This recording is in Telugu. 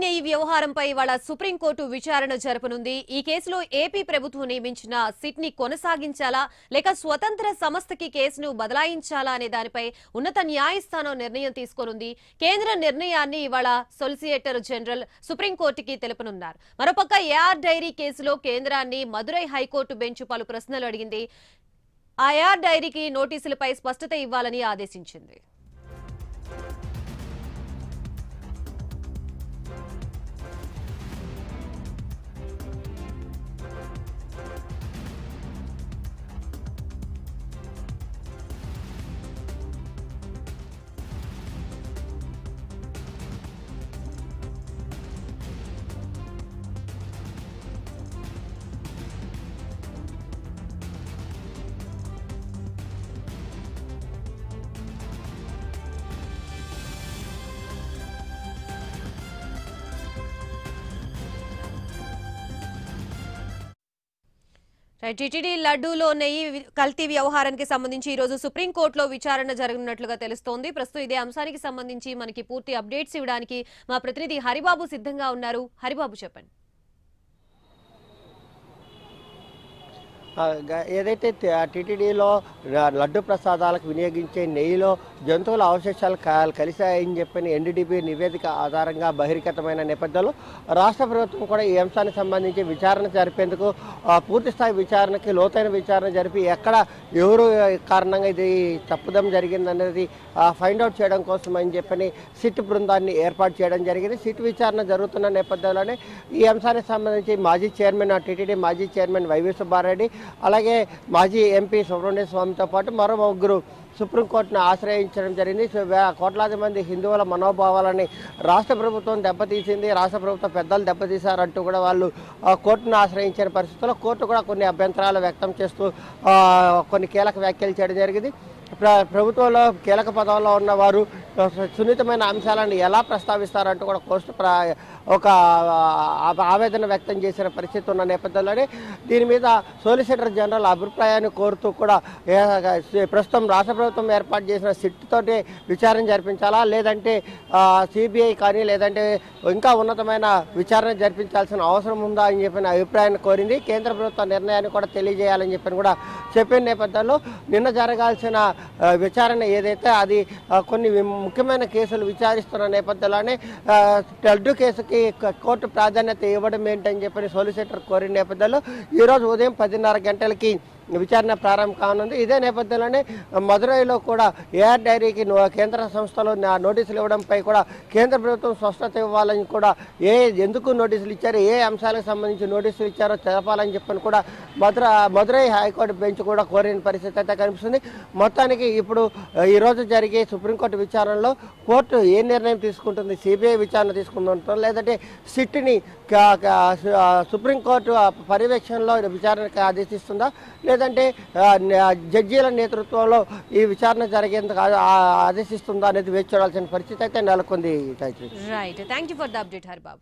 నెయ్యి వ్యవహారంపై ఇవాళ సుప్రీంకోర్టు విచారణ జరపనుంది. ఈ కేసులో ఏపీ ప్రభుత్వం నియమించిన సిట్ ని కొనసాగించాలా లేక స్వతంత్ర సంస్థకి కేసును బదలాయించాలా అనే దానిపై ఉన్నత న్యాయస్థానం నిర్ణయం తీసుకోనుంది. కేంద్ర నిర్ణయాన్ని ఇవాళ సొలిసిటర్ జనరల్ సుప్రీంకోర్టుకి తెలుపనున్నారు. మరోపక్క ఏఆర్ డైరీ కేసులో కేంద్రాన్ని మదురై హైకోర్టు బెంచ్ పలు ప్రశ్నలు అడిగింది. ఆ ఏఆర్ డైరీకి నోటీసులపై స్పష్టత ఇవ్వాలని ఆదేశించింది. టీటీడీ లడ్డూలో నెయ్యి కల్తీ వ్యవహారానికి సంబంధించి ఈ రోజు సుప్రీంకోర్టులో విచారణ జరగనున్నట్లుగా తెలుస్తోంది. ప్రస్తుతం ఇదే అంశానికి సంబంధించి మనకి పూర్తి అప్డేట్స్ ఇవ్వడానికి మా ప్రతినిధి హరిబాబు సిద్ధంగా ఉన్నారు. హరిబాబు చెప్పండి. ఏదైతే టీటీడీలో లడ్డు ప్రసాదాలకు వినియోగించే నెయ్యిలో జంతువుల అవశేషాలు కలిశాయని చెప్పని ఎన్డీడీబీ నివేదిక ఆధారంగా బహిర్గతమైన నేపథ్యంలో రాష్ట్ర ప్రభుత్వం కూడా ఈ అంశానికి సంబంధించి విచారణ జరిపేందుకు పూర్తిస్థాయి విచారణకి లోతైన విచారణ జరిపి ఎక్కడ ఎవరు కారణంగా ఇది తప్పుదం జరిగిందనేది ఫైండ్ అవుట్ చేయడం కోసం అని చెప్పని సిట్ బృందాన్ని ఏర్పాటు చేయడం జరిగింది. సిట్ విచారణ జరుగుతున్న నేపథ్యంలోనే ఈ అంశానికి సంబంధించి మాజీ చైర్మన్ టీటీడీ మాజీ చైర్మన్ వైవి సుబ్బారెడ్డి అలాగే మాజీ ఎంపీ సుబ్రహ్మణ్య స్వామితో పాటు మరో ముగ్గురు సుప్రీంకోర్టును ఆశ్రయించడం జరిగింది. కోట్లాది మంది హిందువుల మనోభావాలని రాష్ట్ర ప్రభుత్వం దెబ్బతీసింది, రాష్ట్ర ప్రభుత్వ పెద్దలు దెబ్బతీశారంటూ కూడా వాళ్ళు కోర్టును ఆశ్రయించిన పరిస్థితుల్లో కోర్టు కూడా కొన్ని అభ్యంతరాలు వ్యక్తం చేస్తూ కొన్ని కీలక వ్యాఖ్యలు చేయడం జరిగింది. ప్రభుత్వంలో కీలక పదవుల్లో ఉన్న వారు సున్నితమైన అంశాలను ఎలా ప్రస్తావిస్తారంటూ కూడా కోర్టు ఒక ఆవేదన వ్యక్తం చేసిన పరిస్థితి ఉన్న నేపథ్యంలోనే దీని మీద సోలిసిటర్ జనరల్ అభిప్రాయాన్ని కోరుతూ కూడా ప్రస్తుతం రాష్ట్ర ప్రభుత్వం ఏర్పాటు చేసిన సిట్ తోటి విచారణ జరిపించాలా లేదంటే సిబిఐ కానీ లేదంటే ఇంకా ఉన్నతమైన విచారణ జరిపించాల్సిన అవసరం ఉందా అని చెప్పిన అభిప్రాయాన్ని కోరింది. కేంద్ర ప్రభుత్వ నిర్ణయాన్ని కూడా తెలియజేయాలని చెప్పని కూడా చెప్పిన నేపథ్యంలో నిన్న జరగాల్సిన విచారణ ఏదైతే అది కొన్ని ముఖ్యమైన కేసులు విచారిస్తున్న నేపథ్యంలోనే లడ్డు కేసుకి కోర్టు ప్రాధాన్యత ఇవ్వడం ఏంటని చెప్పని సోలిసిటర్ కోరిన నేపథ్యంలో ఈరోజు ఉదయం 10:30 గంటలకి విచారణ ప్రారంభం కానుంది. ఇదే నేపథ్యంలోనే మదురైలో కూడా ఏఆర్ డైరీకి కేంద్ర సంస్థలు నోటీసులు ఇవ్వడంపై కూడా కేంద్ర ప్రభుత్వం స్పష్టత ఇవ్వాలని కూడా ఎందుకు నోటీసులు ఇచ్చారు, ఏ అంశాలకు సంబంధించి నోటీసులు ఇచ్చారో తెలపాలని చెప్పని కూడా మదురై హైకోర్టు బెంచ్ కూడా కోరిన పరిస్థితి అయితే కనిపిస్తుంది. మొత్తానికి ఇప్పుడు ఈరోజు జరిగే సుప్రీంకోర్టు విచారణలో కోర్టు ఏ నిర్ణయం తీసుకుంటుంది, సిబిఐ విచారణ తీసుకుంటుందో లేదంటే సిట్ని సుప్రీంకోర్టు పర్యవేక్షణలో విచారణకు ఆదేశిస్తుందా లేదంటే జడ్జీల నేతృత్వంలో ఈ విచారణ జరిగేందుకు ఆదేశిస్తుందా అనేది వేచి చూడాల్సిన పరిస్థితి అయితే నెలకొంది. Right, thank you for the update Haribabu.